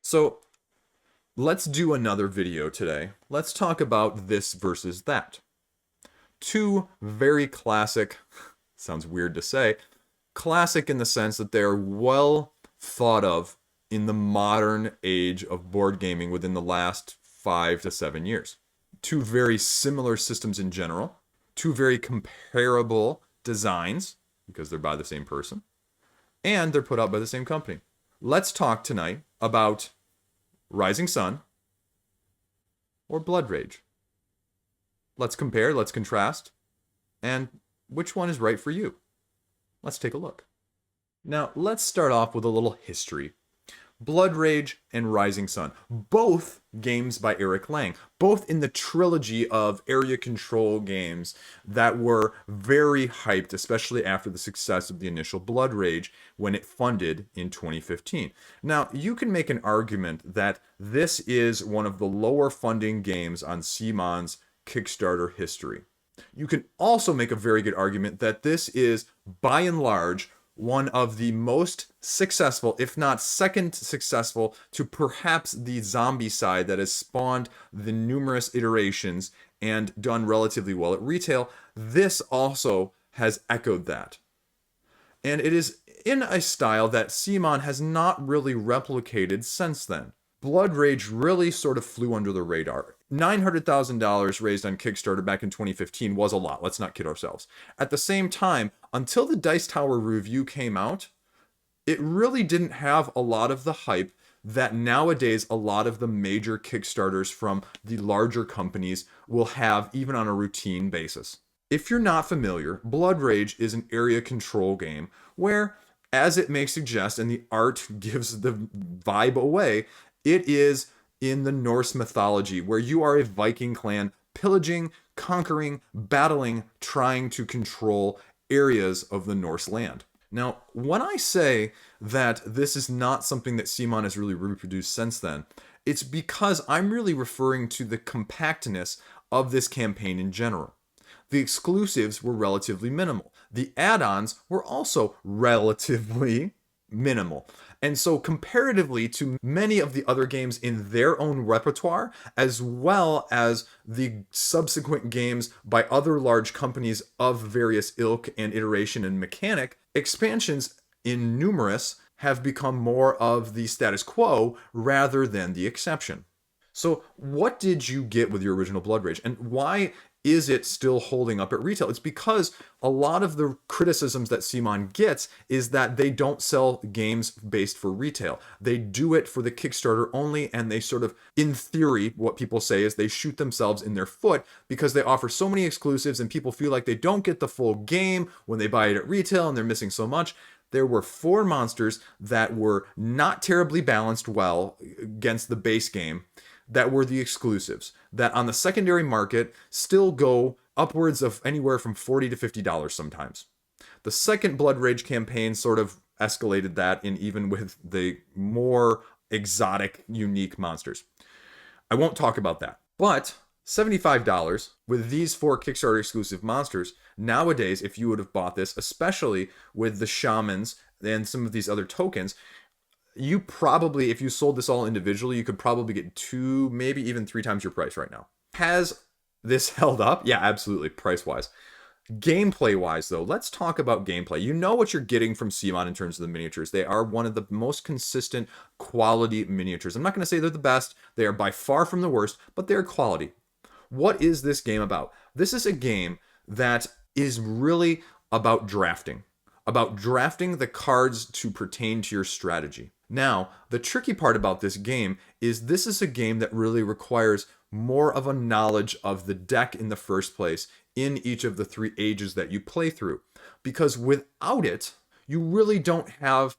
So let's do another video today. Let's talk about this versus that. Two very classic, sounds weird to say, classic in the sense that they're well thought of in the modern age of board gaming within the last 5 to 7 years. Two very similar systems in general, two very comparable designs because they're by the same person, and they're put out by the same company. Let's talk tonight about Rising Sun or Blood Rage. Let's compare, let's contrast, and which one is right for you? Let's take a look. Now, let's start off with a little history. Blood Rage and Rising Sun, both games by Eric Lang, both in the trilogy of area control games that were very hyped, especially after the success of the initial Blood Rage when it funded in 2015. Now, you can make an argument that this is one of the lower funding games on CMON's Kickstarter history. You can also make a very good argument that this is, by and large, one of the most successful, if not second successful, to perhaps the zombie side that has spawned the numerous iterations and done relatively well at retail. This also has echoed that. And it is in a style that CMON has not really replicated since then. Blood Rage really sort of flew under the radar. $900,000 raised on Kickstarter back in 2015 was a lot, let's not kid ourselves. At the same time, until the Dice Tower review came out, it really didn't have a lot of the hype that nowadays a lot of the major Kickstarters from the larger companies will have even on a routine basis. If you're not familiar, Blood Rage is an area control game where, as it may suggest and the art gives the vibe away, it is in the Norse mythology, where you are a Viking clan pillaging, conquering, battling, trying to control areas of the Norse land. Now, when I say that this is not something that CMON has really reproduced since then, it's because I'm really referring to the compactness of this campaign in general. The exclusives were relatively minimal. The add-ons were also relatively minimal. And so comparatively to many of the other games in their own repertoire, as well as the subsequent games by other large companies of various ilk and iteration and mechanic, expansions in numerous have become more of the status quo rather than the exception. So what did you get with your original Blood Rage, and why is it still holding up at retail? It's because a lot of the criticisms that CMON gets is that they don't sell games based for retail. They do it for the Kickstarter only, and they sort of, in theory, what people say is they shoot themselves in their foot because they offer so many exclusives and people feel like they don't get the full game when they buy it at retail and they're missing so much. There were 4 monsters that were not terribly balanced well against the base game that were the exclusives, that on the secondary market still go upwards of anywhere from $40 to $50 sometimes. The second Blood Rage campaign sort of escalated that in even with the more exotic, unique monsters. I won't talk about that. But $75 with these 4 Kickstarter exclusive monsters, nowadays, if you would have bought this, especially with the shamans and some of these other tokens, you probably, if you sold this all individually, you could probably get 2, maybe even 3 times your price right now. Has this held up? Yeah, absolutely, price-wise. Gameplay-wise, though, let's talk about gameplay. You know what you're getting from CMON in terms of the miniatures. They are one of the most consistent quality miniatures. I'm not going to say they're the best. They are by far from the worst, but they're quality. What is this game about? This is a game that is really about drafting the cards to pertain to your strategy. Now, the tricky part about this game is this is a game that really requires more of a knowledge of the deck in the first place in each of the 3 ages that you play through. Because without it, you really don't have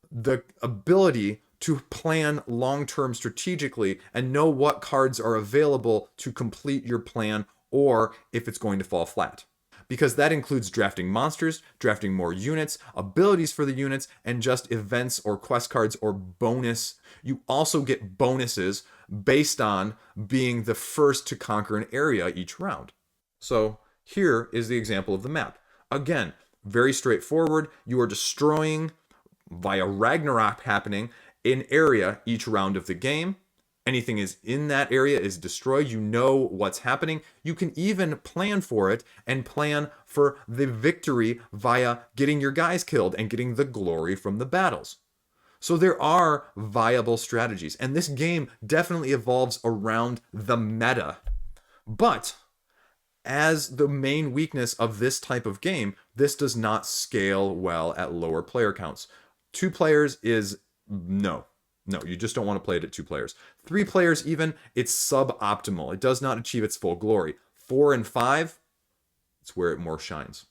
the ability to plan long-term strategically and know what cards are available to complete your plan or if it's going to fall flat. Because that includes drafting monsters, drafting more units, abilities for the units, and just events or quest cards or bonus. You also get bonuses based on being the first to conquer an area each round. So here is the example of the map. Again, very straightforward. You are destroying via Ragnarok happening an area each round of the game. Anything is in that area is destroyed. You know what's happening. You can even plan for it and plan for the victory via getting your guys killed and getting the glory from the battles. So there are viable strategies, and this game definitely evolves around the meta. But as the main weakness of this type of game, this does not scale well at lower player counts. 2 players is no. No, you just don't want to play it at 2 players. 3 players even, it's suboptimal. It does not achieve its full glory. 4 and 5, it's where it more shines.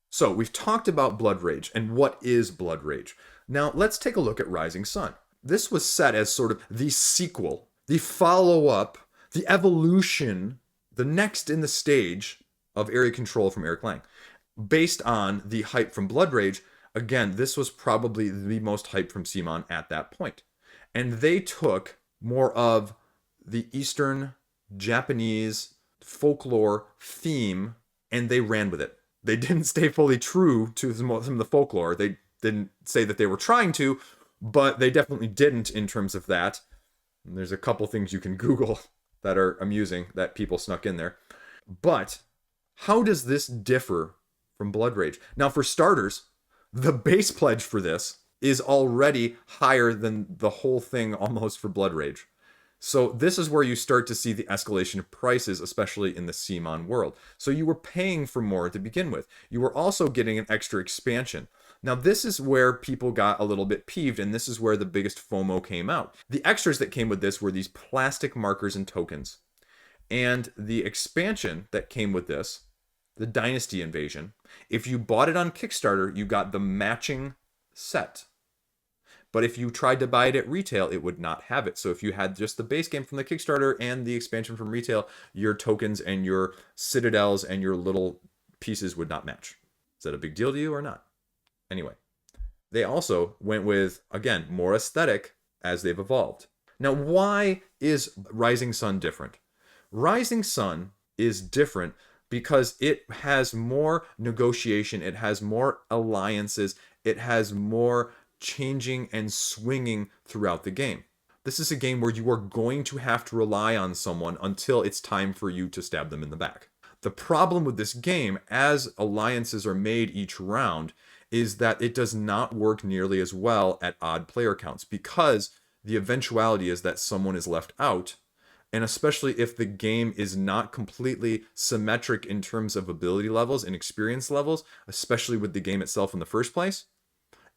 So we've talked about Blood Rage and what is Blood Rage. Now let's take a look at Rising Sun. This was set as sort of the sequel, the follow-up, the evolution, the next in the stage of Area Control from Eric Lang. Based on the hype from Blood Rage, again, this was probably the most hype from CMON at that point. And they took more of the Eastern Japanese folklore theme and they ran with it. They didn't stay fully true to some of the folklore. They didn't say that they were trying to, but they definitely didn't in terms of that. And there's a couple things you can Google that are amusing that people snuck in there. But how does this differ from Blood Rage? Now, for starters, the base pledge for this is already higher than the whole thing almost for Blood Rage. So this is where you start to see the escalation of prices, especially in the CMON world. So you were paying for more to begin with. You were also getting an extra expansion. Now this is where people got a little bit peeved, and this is where the biggest FOMO came out. The extras that came with this were these plastic markers and tokens. And the expansion that came with this, the Dynasty Invasion, if you bought it on Kickstarter, you got the matching set. But if you tried to buy it at retail, it would not have it. So if you had just the base game from the Kickstarter and the expansion from retail, your tokens and your citadels and your little pieces would not match. Is that a big deal to you or not? Anyway, they also went with, again, more aesthetic as they've evolved. Now, why is Rising Sun different? Rising Sun is different because it has more negotiation, it has more alliances, it has more changing and swinging throughout the game. This is a game where you are going to have to rely on someone until it's time for you to stab them in the back. The problem with this game, as alliances are made each round, is that it does not work nearly as well at odd player counts because the eventuality is that someone is left out, and especially if the game is not completely symmetric in terms of ability levels and experience levels, especially with the game itself in the first place,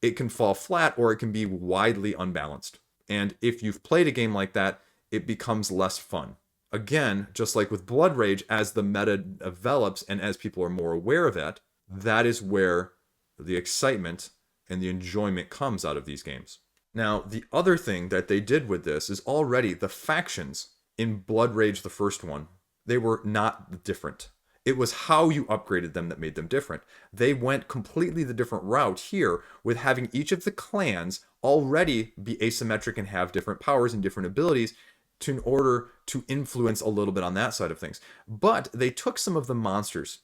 it can fall flat or it can be widely unbalanced. And if you've played a game like that, it becomes less fun. Again, just like with Blood Rage, as the meta develops and as people are more aware of it, that is where the excitement and the enjoyment comes out of these games. Now, the other thing that they did with this is already the factions in Blood Rage, the first one, they were not different. It was how you upgraded them that made them different. They went completely the different route here with having each of the clans already be asymmetric and have different powers and different abilities in order to influence a little bit on that side of things. But they took some of the monsters,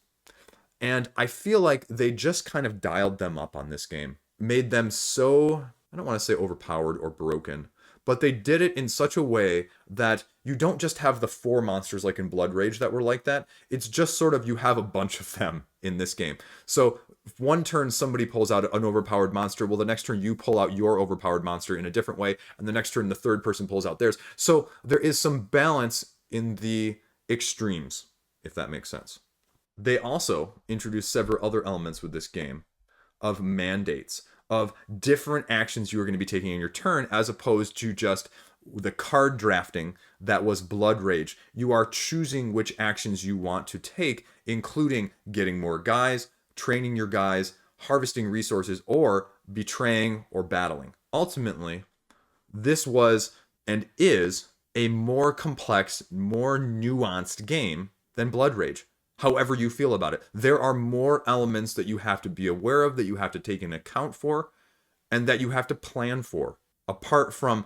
and I feel like they just kind of dialed them up on this game. Made them so, I don't want to say overpowered or broken, but they did it in such a way that you don't just have the 4 monsters like in Blood Rage that were like that. It's just sort of you have a bunch of them in this game. So if one turn somebody pulls out an overpowered monster, well, the next turn you pull out your overpowered monster in a different way, and the next turn the third person pulls out theirs. So there is some balance in the extremes, if that makes sense. They also introduced several other elements with this game of mandates, of different actions you are going to be taking in your turn, as opposed to just the card drafting that was Blood Rage. You are choosing which actions you want to take, including getting more guys, training your guys, harvesting resources, or betraying or battling. Ultimately, this was and is a more complex, more nuanced game than Blood Rage. However you feel about it, there are more elements that you have to be aware of, that you have to take into account for, and that you have to plan for, apart from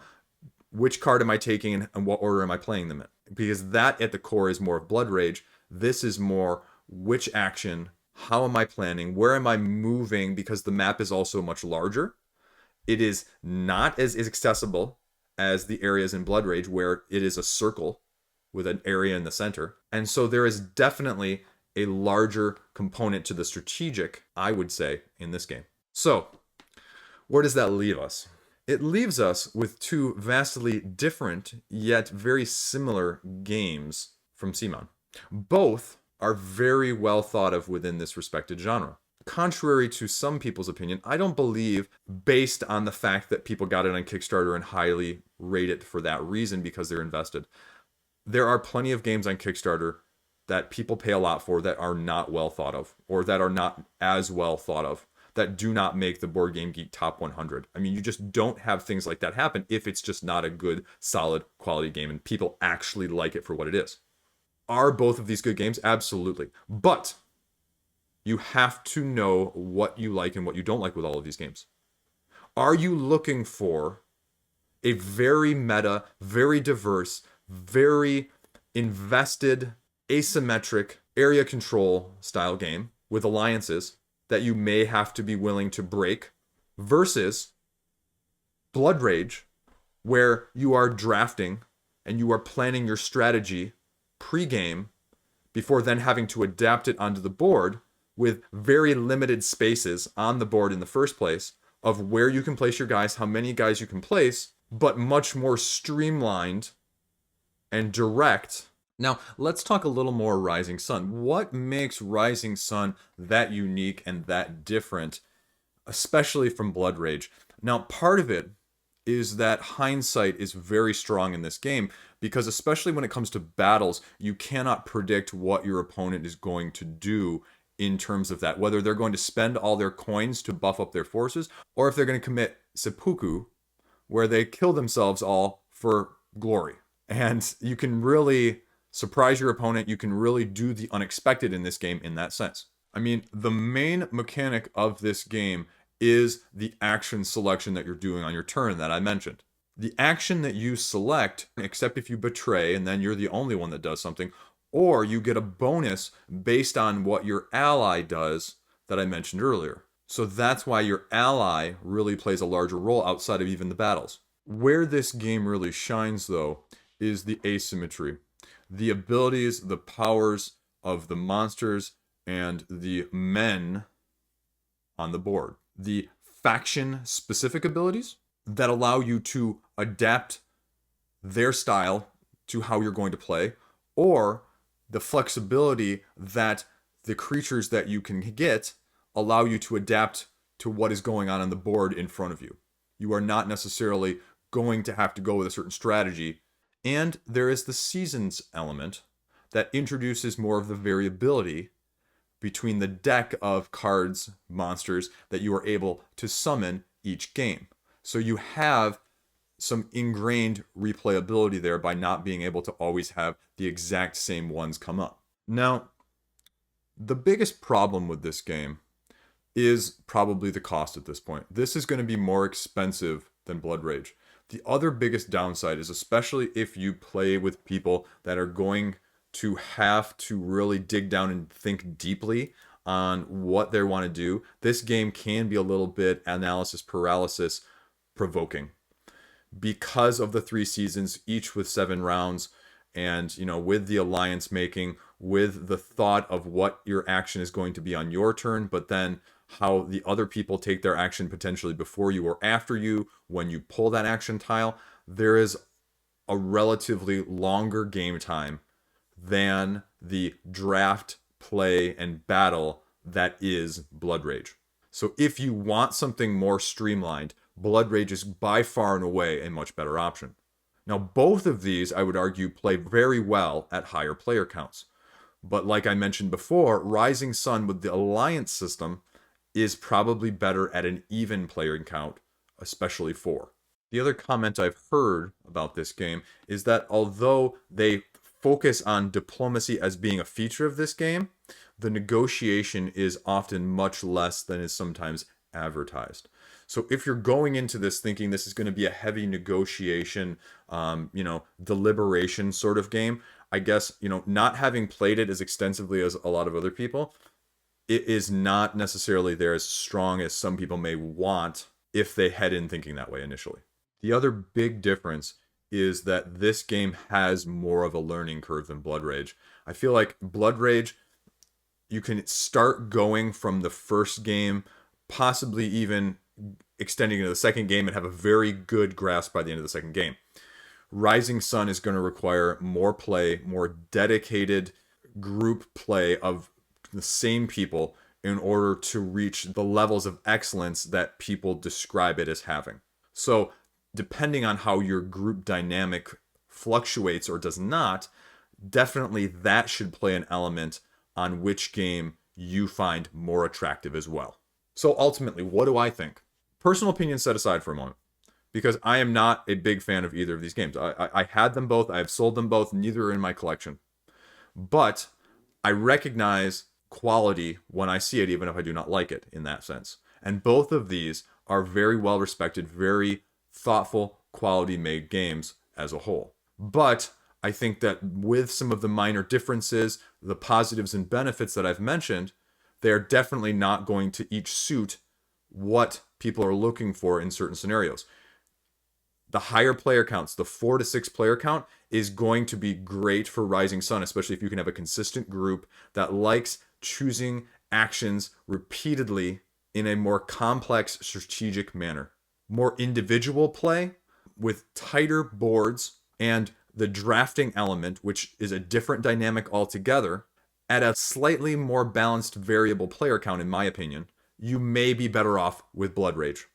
which card am I taking and what order am I playing them in. Because that at the core is more of Blood Rage. This is more which action, how am I planning, where am I moving, because the map is also much larger. It is not as accessible as the areas in Blood Rage, where it is a circle with an area in the center. And so there is definitely a larger component to the strategic, I would say, in this game. So, where does that leave us? It leaves us with two vastly different yet very similar games from CMON. Both are very well thought of within this respected genre. Contrary to some people's opinion, I don't believe, based on the fact that people got it on Kickstarter and highly rate it for that reason because they're invested. There are plenty of games on Kickstarter that people pay a lot for that are not well thought of, or that are not as well thought of, that do not make the Board Game Geek top 100. I mean, you just don't have things like that happen if it's just not a good, solid, quality game and people actually like it for what it is. Are both of these good games? Absolutely. But you have to know what you like and what you don't like with all of these games. Are you looking for a very meta, very diverse, very invested, asymmetric area control style game with alliances that you may have to be willing to break, versus Blood Rage, where you are drafting and you are planning your strategy pre-game before then having to adapt it onto the board with very limited spaces on the board in the first place of where you can place your guys, how many guys you can place, but much more streamlined and direct. Now, let's talk a little more Rising Sun. What makes Rising Sun that unique and that different, especially from Blood Rage? Now, part of it is that hindsight is very strong in this game, because especially when it comes to battles, you cannot predict what your opponent is going to do in terms of that, whether they're going to spend all their coins to buff up their forces, or if they're going to commit seppuku, where they kill themselves all for glory. And you can really surprise your opponent. You can really do the unexpected in this game in that sense. I mean, the main mechanic of this game is the action selection that you're doing on your turn that I mentioned. The action that you select, except if you betray and then you're the only one that does something, or you get a bonus based on what your ally does that I mentioned earlier. So that's why your ally really plays a larger role outside of even the battles. Where this game really shines, though, is the asymmetry. The abilities, the powers of the monsters and the men on the board. The faction-specific abilities that allow you to adapt their style to how you're going to play, or the flexibility that the creatures that you can get allow you to adapt to what is going on the board in front of you. You are not necessarily going to have to go with a certain strategy. And there is the seasons element that introduces more of the variability between the deck of cards, monsters that you are able to summon each game. So you have some ingrained replayability there by not being able to always have the exact same ones come up. Now, the biggest problem with this game is probably the cost at this point. This is going to be more expensive than Blood Rage. The other biggest downside is, especially if you play with people that are going to have to really dig down and think deeply on what they want to do, this game can be a little bit analysis paralysis provoking. Because of the 3 seasons, each with 7 rounds, and with the alliance making, with the thought of what your action is going to be on your turn, but then how the other people take their action potentially before you or after you when you pull that action tile, there is a relatively longer game time than the draft, play, and battle that is Blood Rage. So if you want something more streamlined, Blood Rage is by far and away a much better option. Now, both of these, I would argue, play very well at higher player counts. But like I mentioned before, Rising Sun with the alliance system is probably better at an even player count, especially 4. The other comment I've heard about this game is that although they focus on diplomacy as being a feature of this game, the negotiation is often much less than is sometimes advertised. So if you're going into this thinking this is going to be a heavy negotiation, deliberation sort of game, I guess, not having played it as extensively as a lot of other people, it is not necessarily there as strong as some people may want if they head in thinking that way initially. The other big difference is that this game has more of a learning curve than Blood Rage. I feel like Blood Rage, you can start going from the first game, possibly even extending into the second game, and have a very good grasp by the end of the second game. Rising Sun is going to require more play, more dedicated group play of the same people in order to reach the levels of excellence that people describe it as having. So, depending on how your group dynamic fluctuates or does not, definitely that should play an element on which game you find more attractive as well. So ultimately, what do I think? Personal opinion set aside for a moment, because I am not a big fan of either of these games. I had them both, I have sold them both, neither are in my collection. But I recognize quality when I see it, even if I do not like it in that sense. And both of these are very well respected, very thoughtful, quality made games as a whole. But I think that with some of the minor differences, the positives and benefits that I've mentioned, they are definitely not going to each suit what people are looking for in certain scenarios. The higher player counts, the 4 to 6 player count, is going to be great for Rising Sun, especially if you can have a consistent group that likes choosing actions repeatedly in a more complex strategic manner. More individual play with tighter boards and the drafting element, which is a different dynamic altogether, at a slightly more balanced variable player count, in my opinion, you may be better off with Blood Rage.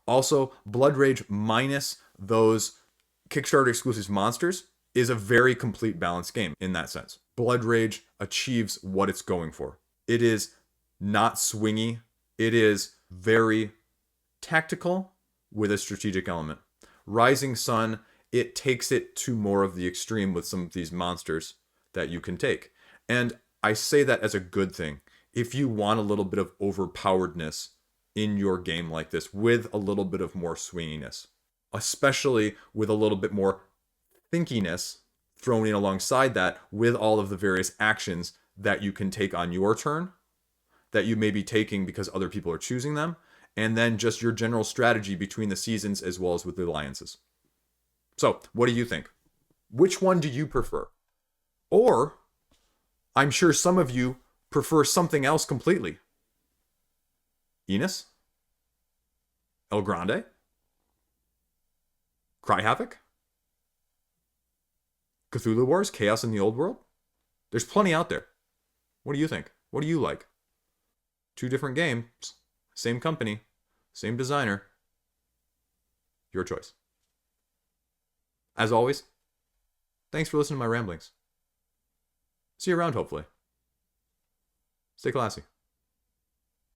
Also, Blood Rage minus those Kickstarter exclusive monsters is a very complete balanced game in that sense. Blood Rage achieves what it's going for. It is not swingy. It is very tactical with a strategic element. Rising Sun, it takes it to more of the extreme with some of these monsters that you can take. And I say that as a good thing. If you want a little bit of overpoweredness in your game like this, with a little bit of more swinginess, especially with a little bit more thinkiness thrown in alongside that, with all of the various actions that you can take on your turn, that you may be taking because other people are choosing them, and then just your general strategy between the seasons as well as with the alliances. So, what do you think? Which one do you prefer? Or, I'm sure some of you prefer something else completely. Enos? El Grande? Cry Havoc? Cthulhu Wars? Chaos in the Old World? There's plenty out there. What do you think? What do you like? 2 different games, same company, same designer. Your choice. As always, thanks for listening to my ramblings. See you around, hopefully. Stay classy.